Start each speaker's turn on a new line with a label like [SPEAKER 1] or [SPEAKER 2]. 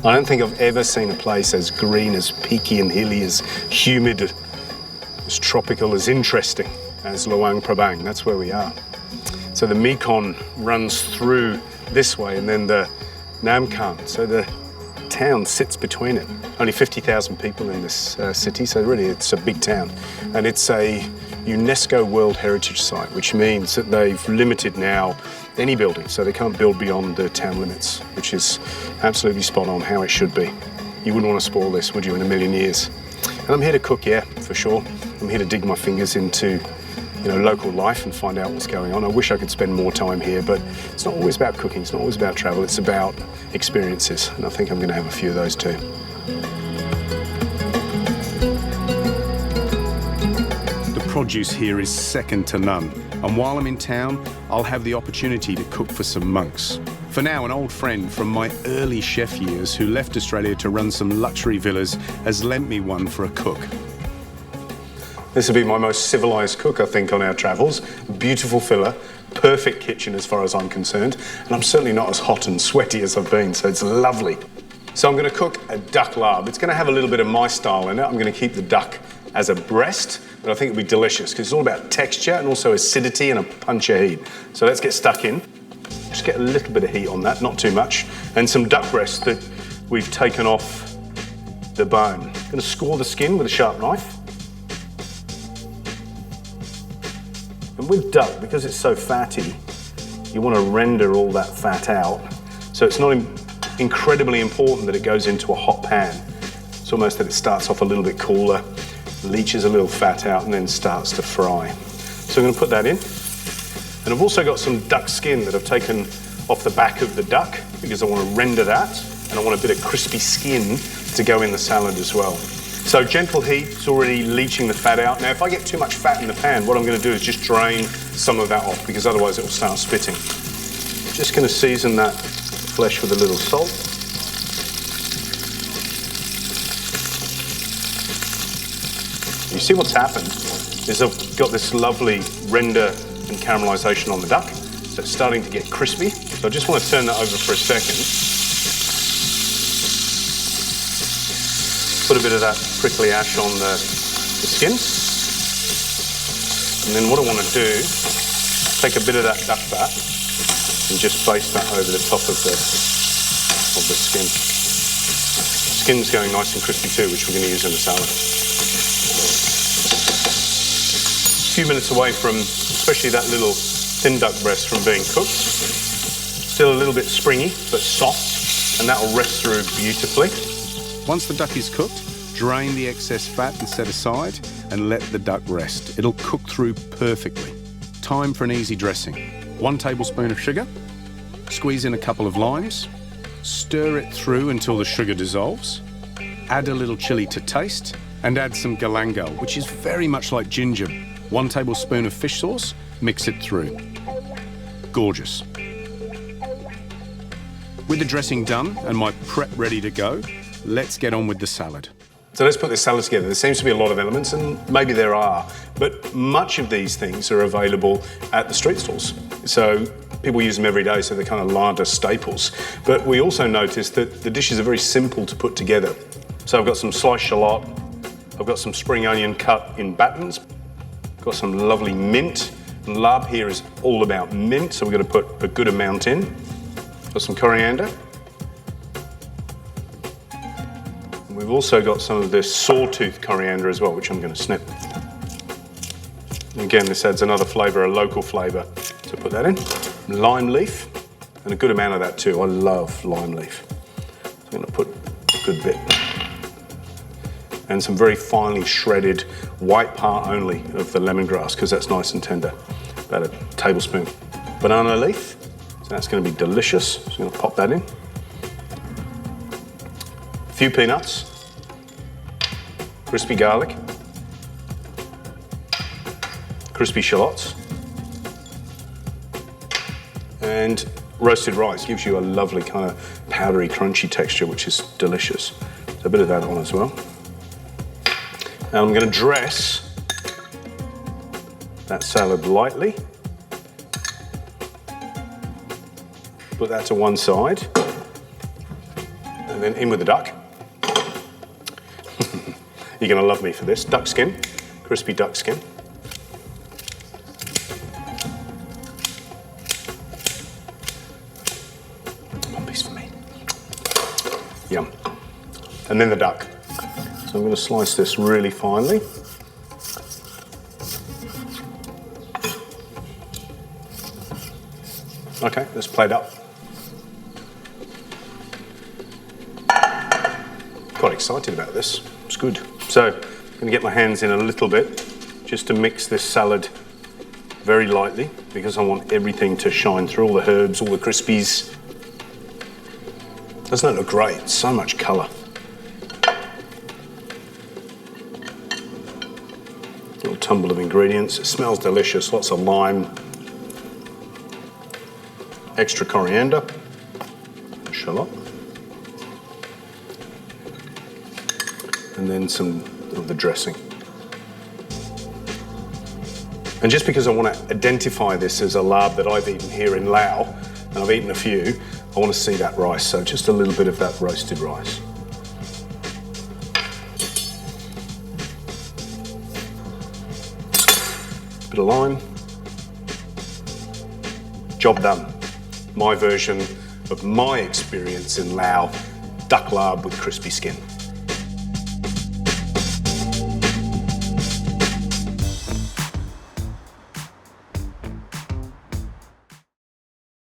[SPEAKER 1] I don't think I've ever seen a place as green, as peaky and hilly, as humid, as tropical, as interesting as Luang Prabang. That's where we are. So the Mekong runs through this way and then the Nam Kang. So the town sits between it. Only 50,000 people in this city, so really it's a big town. And it's a UNESCO World Heritage Site, which means that they've limited now any building, so they can't build beyond the town limits, which is absolutely spot on how it should be. You wouldn't want to spoil this, would you, in a million years? And I'm here to cook, yeah, for sure. I'm here to dig my fingers into, you know, local life and find out what's going on. I wish I could spend more time here, but it's not always about cooking, it's not always about travel, it's about experiences, and I think I'm going to have a few of those too. The produce here is second to none, and while I'm in town, I'll have the opportunity to cook for some monks. For now, an old friend from my early chef years who left Australia to run some luxury villas has lent me one for a cook. This will be my most civilised cook, I think, on our travels. Beautiful filler, perfect kitchen as far as I'm concerned, and I'm certainly not as hot and sweaty as I've been, so it's lovely. So I'm going to cook a duck larb. It's going to have a little bit of my style in it. I'm going to keep the duck as a breast, but I think it'll be delicious because it's all about texture and also acidity and a punch of heat. So let's get stuck in. Just get a little bit of heat on that, not too much, and some duck breast that we've taken off the bone. I'm going to score the skin with a sharp knife. And with duck, because it's so fatty, you want to render all that fat out. So it's not incredibly important that it goes into a hot pan. It's almost that it starts off a little bit cooler, leaches a little fat out, and then starts to fry. So I'm going to put that in. And I've also got some duck skin that I've taken off the back of the duck because I want to render that, and I want a bit of crispy skin to go in the salad as well. So gentle heat, it's already leaching the fat out. Now if I get too much fat in the pan, what I'm going to do is just drain some of that off because otherwise it will start spitting. Just going to season that flesh with a little salt. You see what's happened is I've got this lovely render and caramelisation on the duck, so it's starting to get crispy. So I just want to turn that over for a second. Put a bit of that prickly ash on the skin. And then what I want to do, take a bit of that duck fat and just place that over the top of the skin. Skin's going nice and crispy too, which we're going to use in the salad. A few minutes away from, especially that little thin duck breast from being cooked. Still a little bit springy, but soft, and that'll rest through beautifully. Once the duck is cooked, drain the excess fat and set aside, and let the duck rest. It'll cook through perfectly. Time for an easy dressing. 1 tablespoon of sugar, squeeze in a couple of limes, stir it through until the sugar dissolves, add a little chilli to taste, and add some galangal, which is very much like ginger. 1 tablespoon of fish sauce, mix it through. Gorgeous. With the dressing done and my prep ready to go, let's get on with the salad. So let's put this salad together. There seems to be a lot of elements, and maybe there are, but much of these things are available at the street stalls. So people use them every day, so they're kind of larder staples. But we also noticed that the dishes are very simple to put together. So I've got some sliced shallot, I've got some spring onion cut in battens, I've got some lovely mint. And larb here is all about mint, so we're going to put a good amount in. Got some coriander. We've also got some of this sawtooth coriander as well, which I'm going to snip. And again, this adds another flavour, a local flavour. So put that in. Lime leaf, and a good amount of that too. I love lime leaf. So I'm going to put a good bit. And some very finely shredded white part only of the lemongrass, because that's nice and tender. About a tablespoon. Banana leaf, so that's going to be delicious. So I'm going to pop that in. A few peanuts. Crispy garlic, crispy shallots, and roasted rice gives you a lovely kind of powdery, crunchy texture, which is delicious. So a bit of that on as well. Now I'm going to dress that salad lightly. Put that to one side. and then in with the duck. You're going to love me for this. Duck skin, crispy duck skin. One piece for me. Yum. And then the duck. So I'm going to slice this really finely. Okay, let's plate up. Quite excited about this. It's good. So I'm going to get my hands in a little bit just to mix this salad very lightly because I want everything to shine through, all the herbs, all the crispies. Doesn't that look great? So much colour. Little tumble of ingredients. It smells delicious. Lots of lime. Extra coriander, shallot, and then some of the dressing. And just because I want to identify this as a larb that I've eaten here in Laos, and I've eaten a few, I want to see that rice, so just a little bit of that roasted rice. Bit of lime. Job done. My version of my experience in Laos, duck larb with crispy skin.